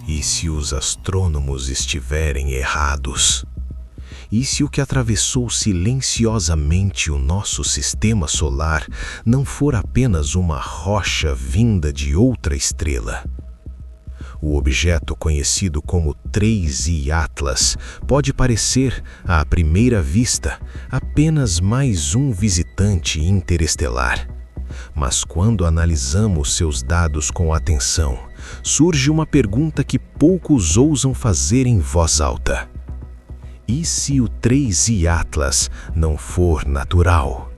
E se os astrônomos estiverem errados? E se o que atravessou silenciosamente o nosso sistema solar não for apenas uma rocha vinda de outra estrela? O objeto conhecido como 3I Atlas pode parecer, à primeira vista, apenas mais um visitante interestelar. Mas quando analisamos seus dados com atenção, surge uma pergunta que poucos ousam fazer em voz alta. E se o 3I Atlas não for natural?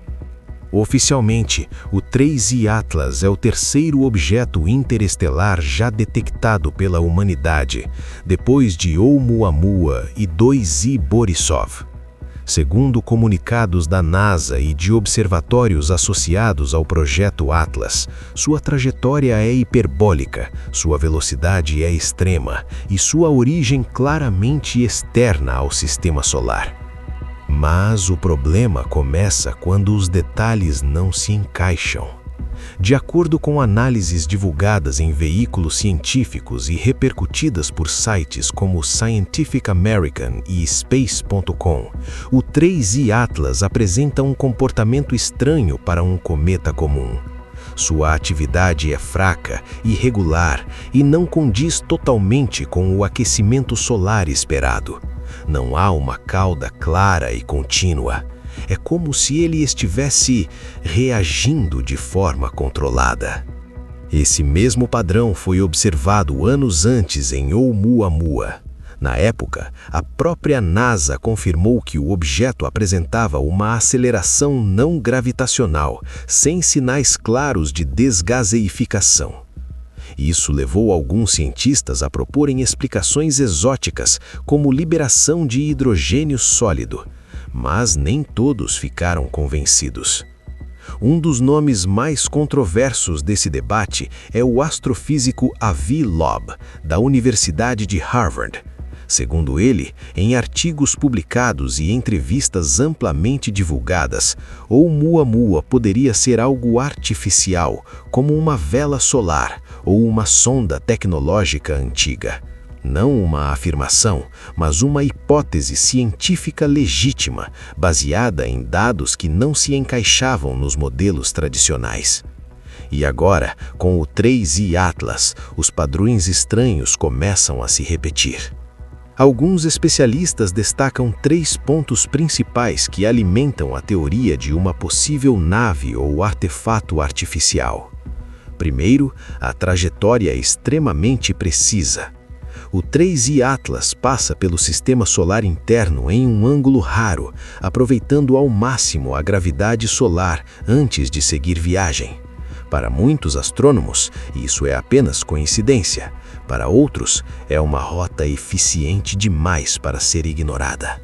Oficialmente, o 3I Atlas é o terceiro objeto interestelar já detectado pela humanidade, depois de Oumuamua e 2I Borisov. Segundo comunicados da NASA e de observatórios associados ao projeto Atlas, sua trajetória é hiperbólica, sua velocidade é extrema e sua origem claramente externa ao sistema solar. Mas o problema começa quando os detalhes não se encaixam. De acordo com análises divulgadas em veículos científicos e repercutidas por sites como Scientific American e Space.com, o 3I Atlas apresenta um comportamento estranho para um cometa comum. Sua atividade é fraca, irregular e não condiz totalmente com o aquecimento solar esperado. Não há uma cauda clara e contínua. É como se ele estivesse reagindo de forma controlada. Esse mesmo padrão foi observado anos antes em Oumuamua. Na época, a própria NASA confirmou que o objeto apresentava uma aceleração não gravitacional, sem sinais claros de desgaseificação. Isso levou alguns cientistas a proporem explicações exóticas, como liberação de hidrogênio sólido. Mas nem todos ficaram convencidos. Um dos nomes mais controversos desse debate é o astrofísico Avi Loeb, da Universidade de Harvard. Segundo ele, em artigos publicados e entrevistas amplamente divulgadas, Oumuamua poderia ser algo artificial, como uma vela solar ou uma sonda tecnológica antiga. Não uma afirmação, mas uma hipótese científica legítima, baseada em dados que não se encaixavam nos modelos tradicionais. E agora, com o 3I Atlas, os padrões estranhos começam a se repetir. Alguns especialistas destacam 3 pontos principais que alimentam a teoria de uma possível nave ou artefato artificial. Primeiro, a trajetória é extremamente precisa. O 3I Atlas passa pelo sistema solar interno em um ângulo raro, aproveitando ao máximo a gravidade solar antes de seguir viagem. Para muitos astrônomos, isso é apenas coincidência. Para outros, é uma rota eficiente demais para ser ignorada.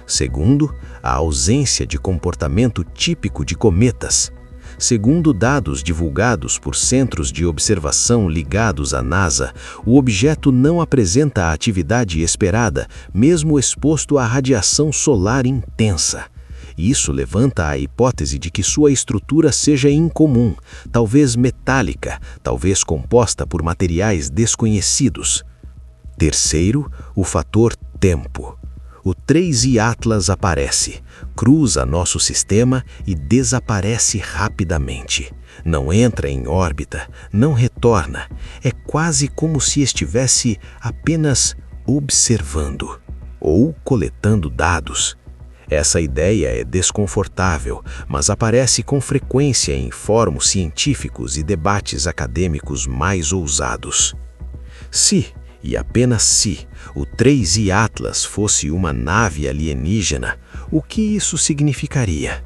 Segundo, a ausência de comportamento típico de cometas. Segundo dados divulgados por centros de observação ligados à NASA, o objeto não apresenta a atividade esperada, mesmo exposto à radiação solar intensa. Isso levanta a hipótese de que sua estrutura seja incomum, talvez metálica, talvez composta por materiais desconhecidos. Terceiro, o fator tempo. O 3I Atlas aparece, cruza nosso sistema e desaparece rapidamente. Não entra em órbita, não retorna. É quase como se estivesse apenas observando ou coletando dados. Essa ideia é desconfortável, mas aparece com frequência em fóruns científicos e debates acadêmicos mais ousados. Se, e apenas se, o 3I Atlas fosse uma nave alienígena, o que isso significaria?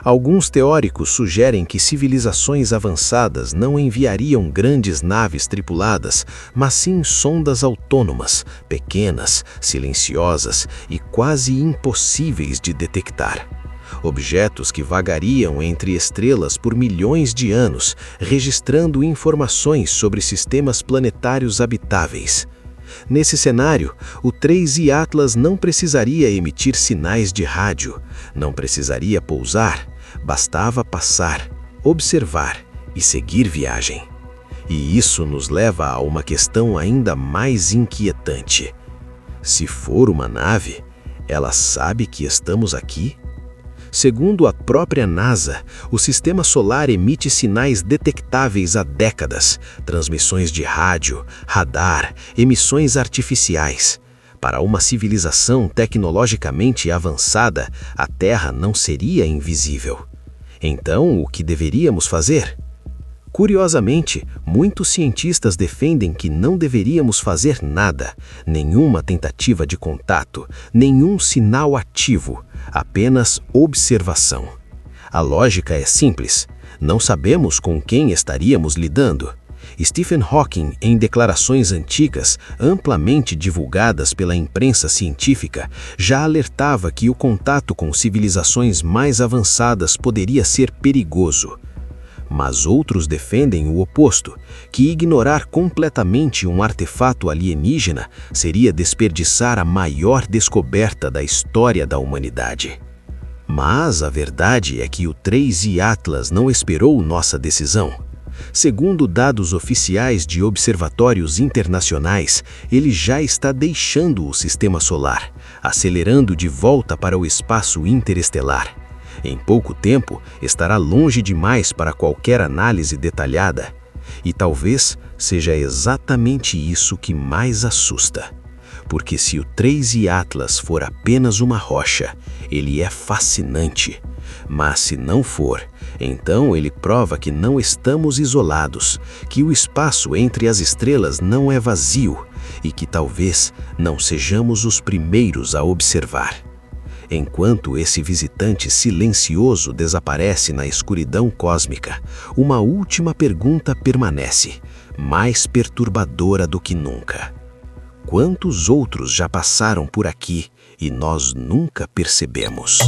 Alguns teóricos sugerem que civilizações avançadas não enviariam grandes naves tripuladas, mas sim sondas autônomas, pequenas, silenciosas e quase impossíveis de detectar. Objetos que vagariam entre estrelas por milhões de anos, registrando informações sobre sistemas planetários habitáveis. Nesse cenário, o 3I Atlas não precisaria emitir sinais de rádio, não precisaria pousar, bastava passar. observar e seguir viagem. E isso nos leva a uma questão ainda mais inquietante. Se for uma nave, ela sabe que estamos aqui? Segundo a própria NASA, o sistema solar emite sinais detectáveis há décadas, transmissões de rádio, radar, emissões artificiais. Para uma civilização tecnologicamente avançada, a Terra não seria invisível. Então, o que deveríamos fazer? Curiosamente, muitos cientistas defendem que não deveríamos fazer nada, nenhuma tentativa de contato, nenhum sinal ativo, apenas observação. A lógica é simples, não sabemos com quem estaríamos lidando. Stephen Hawking, em declarações antigas, amplamente divulgadas pela imprensa científica, já alertava que o contato com civilizações mais avançadas poderia ser perigoso. Mas outros defendem o oposto, que ignorar completamente um artefato alienígena seria desperdiçar a maior descoberta da história da humanidade. Mas a verdade é que o 3I Atlas não esperou nossa decisão. Segundo dados oficiais de observatórios internacionais, ele já está deixando o sistema solar, acelerando de volta para o espaço interestelar. Em pouco tempo, estará longe demais para qualquer análise detalhada. E talvez seja exatamente isso que mais assusta. Porque se o 3I Atlas for apenas uma rocha, ele é fascinante. Mas se não for, então ele prova que não estamos isolados, que o espaço entre as estrelas não é vazio e que talvez não sejamos os primeiros a observar. Enquanto esse visitante silencioso desaparece na escuridão cósmica, uma última pergunta permanece, mais perturbadora do que nunca. Quantos outros já passaram por aqui e nós nunca percebemos?